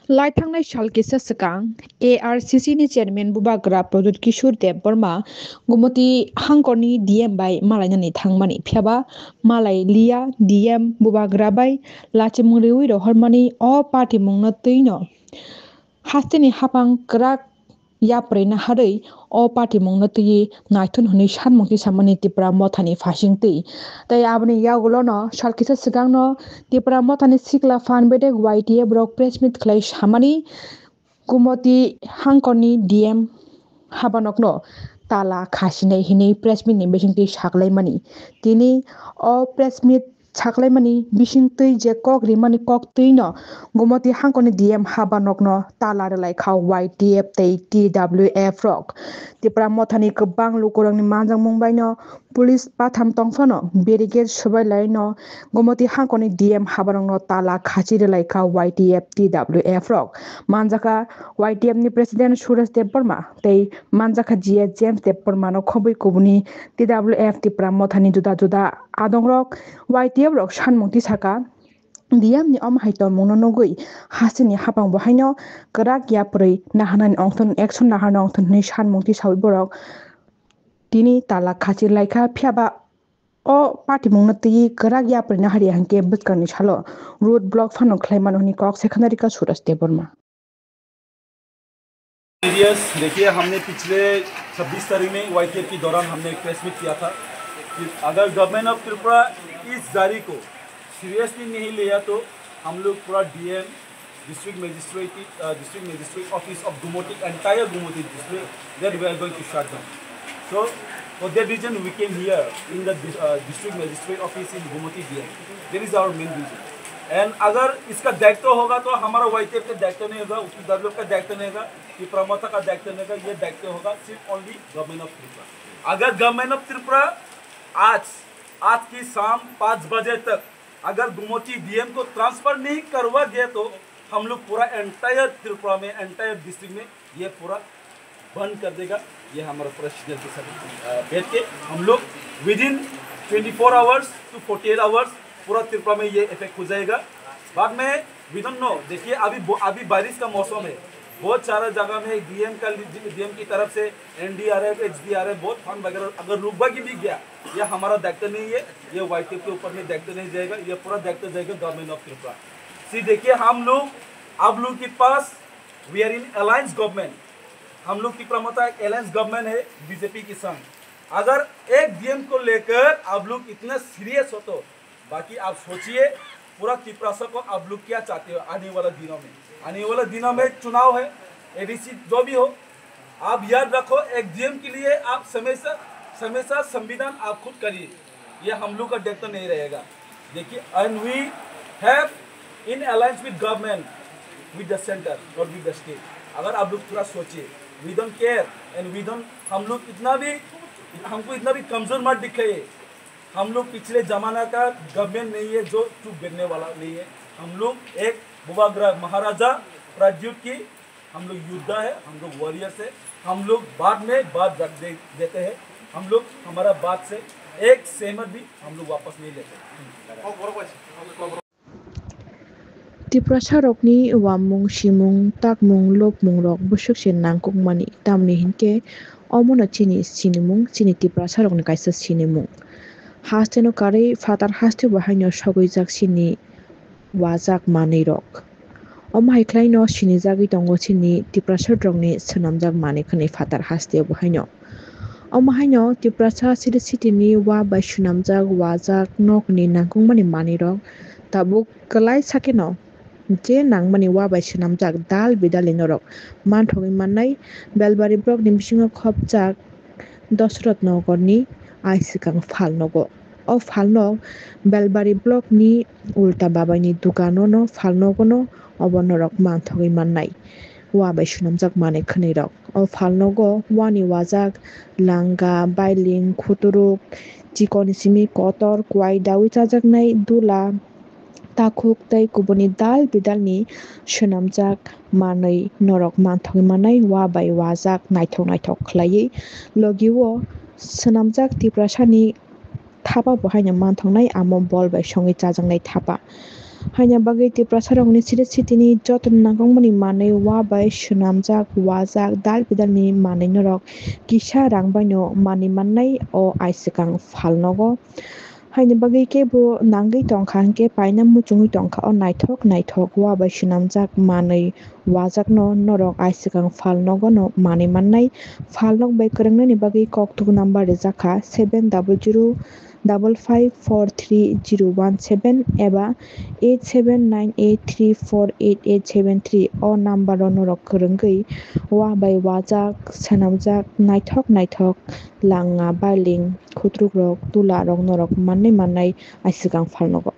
Laithangna Shalkisa Sakang, ARCC ni Chairman Bubagra Product Kishur Deb Burma, Gumoti Hangkoni DM by Malayani Thangmani Piaba, Malay Lia, DM Bubagra by Lachimuri Hormani, or Party Mungatino. Hastini Hapang Krak Yapre na Hari, or Party Mungati, Naitun Hunish Hanmoki Samani Tipra Motani Fashingti. They Abni Yagulono, Shalkisa Sagano, Tipra Motani Sikla Fanbede, White Brock Pressmith Clash Hamani. Kumoti hangkoni DM habanokno tala khasine hini pressmit ni bisingti saklaimani tini o pressmit saklaimani bisingtui je kok rimani kok tuino gumoti hangkoni DM habanokno tala relai khaw YTF tei TWF rok tipra mothani kobang lukurangni manjang mungbaino police patham tongfano barricade subai laino gumoti hangkoni DM habanokno tala khachi relai khaw YTF TWF rok manjaka YTF ni president Suraj Deb Burma tei manjaka GA James Deb Burma no khobui kubuni TWF tipra mothani juda juda adongrok YTF rok sanmungti saka DM ni haito mungno nogui hasini hapang bohaino krak yaprui nahanan ongthon action nahan ongthon ni sanmungti sawi borok tini tala khachir laika phiaba o party mungnati krak yaprui nahari hangke butkani salo road block phano khlaiman honi kok secondary ka Suraj Deb Burma देखिए हमने पिछले 26 तारीख में YTF के दौरान हमने एक press meet किया था कि अगर गवर्नमेंट ऑफ त्रिपुरा इस जारी को सीरियसली नहीं लिया तो हम लोग पूरा DM district magistrate office of Gomati entire Gomati district that we are going to shut down so for that reason we came here in the district magistrate office in Gomati DM that is our main reason and अगर इसका दायित्व होगा तो हमारा YTF का दायित्व नहीं होगा, उसकी दर्जों का दायित्व नहीं होगा, कि प्रमोटर का दायित्व नहीं होगा, ये दायित्व होगा सिर्फ ओनली गवर्नमेंट ऑफ त्रिपुरा। अगर गवर्नमेंट ऑफ त्रिपुरा आज की शाम 5 बजे तक अगर गुमोटी DM को ट्रांसफर नहीं करवा दिया तो हम लोग पूरा एंटायर त्रिपुरा में एंटायर डिस्ट्रिक्ट में ये पूरा बंद कर देगा। ये हमारा पूरा शेड्यूल के साथ बैठ के हम लोग within 24 hours to 48 hours पूरा त्रिपुरा में ये इफेक्ट हो जाएगा। बाद में वी डोंट नो, देखिए अभी बारिश का मौसम है, बहुत सारा जगह में DM की तरफ से NDRF HDRF बहुत फंड वगैरह अगर रुकबा की भी गया, ये हमारा दायित्व नहीं है, ये YTF के ऊपर में दायित्व नहीं जाएगा, ये पूरा दायित्व जाएगा गवर्नमेंट ऑफ त्रिपुरा। सी देखिए हम लोग आप लोग के पास we are in alliance government, हम लोग की प्रमोता एक अलायंस गवर्नमेंट है BJP के संग। अगर एक DM को लेकर आप लोग इतना सीरियस हो तो बाकी आप सोचिए पूरा त्रिपुरा को आप लोग क्या चाहते हो आने वाला दिनों में चुनाव है, ADC जो भी हो, आप याद रखो एक DM के लिए आप हमेशा संविधान आप खुद करिए, ये हम लोग का दायित्व नहीं रहेगा। देखिए and we have in alliance with government with the centre और विद द स्टेट। अगर आप लोग थोड़ा सोचिए, we don't care and we don't, हमको इतना भी कमजोर मत दिखाइए। हम लोग पिछले जमाना का गवर्नमेंट नहीं है जो चुप गिरने वाला नहीं है। हम लोग एक बुबाग्रा महाराजा प्रद्युत की हम लोग योद्धा है, हम लोग वॉरियर्स है। हम लोग बाद में बात रख देते हैं, हम लोग हमारा बात से एक सहमत भी हम लोग वापस नहीं लेते। Tripura सरकनि वाममुं सिमुं ताकमुं लोपमुं रok busukse nangkukmani tamni hinke omono chini Tripura सरकनि kaisa sinimung hasteno kari fatar haste bahaino sogoijak sini wajak manui rok omhai khlaino sinijagui tongo sini Tripura सरकनि swnamjak manui khwnai fatar haste bahaino omhaino Tripura city ni wa bai swnamjak wajak nokni nangkukmani manui rok tabuk klai sakeno je nangmani wa bai swnamjak dal bidal norok manthogui mannai belbari block ni bisingo khopjak Dashrath Nagar ni aisikang phalnogo o phalnog belbari block ni ulta babai ni dukano no phalnogo no obonorok manthogui mannai wa bai swnamjak manui khwnai rok o phalnogo wani wajak langa bailing khuturuk chikoni simi kotor kwai dawi chajaknai dula takhuk tei kubuni dal bidal ni swnamjak manui norok manthogui mannai wa bai wajak naithok khlaiui logiyo swnamjak Tripura ni thapa bahaino manthoknai amo bol bai songui chajaknai thapa Hanya bagai ti prasarong ni sirit sitini joton nagongmani manai wa bai swnamjak wajak dal bidalni manai norok kisa rangbaino mani mannai o aisikang falnogo. Haini bagui kebo nangui tongkha hingke paina muchungui tongkha o naithok naithok wabai swnamjak manui wajakno norok aisikang falnogo no manui mannai falnog bai kwrangnani bagui koktuk number rijak 7005543017 eba 8798348873 o number o norok kwrwngui wabai wajak swnamjak naithok naithok langa baling khutruk rok tula rok norok mannai mannai aisikang falnogo.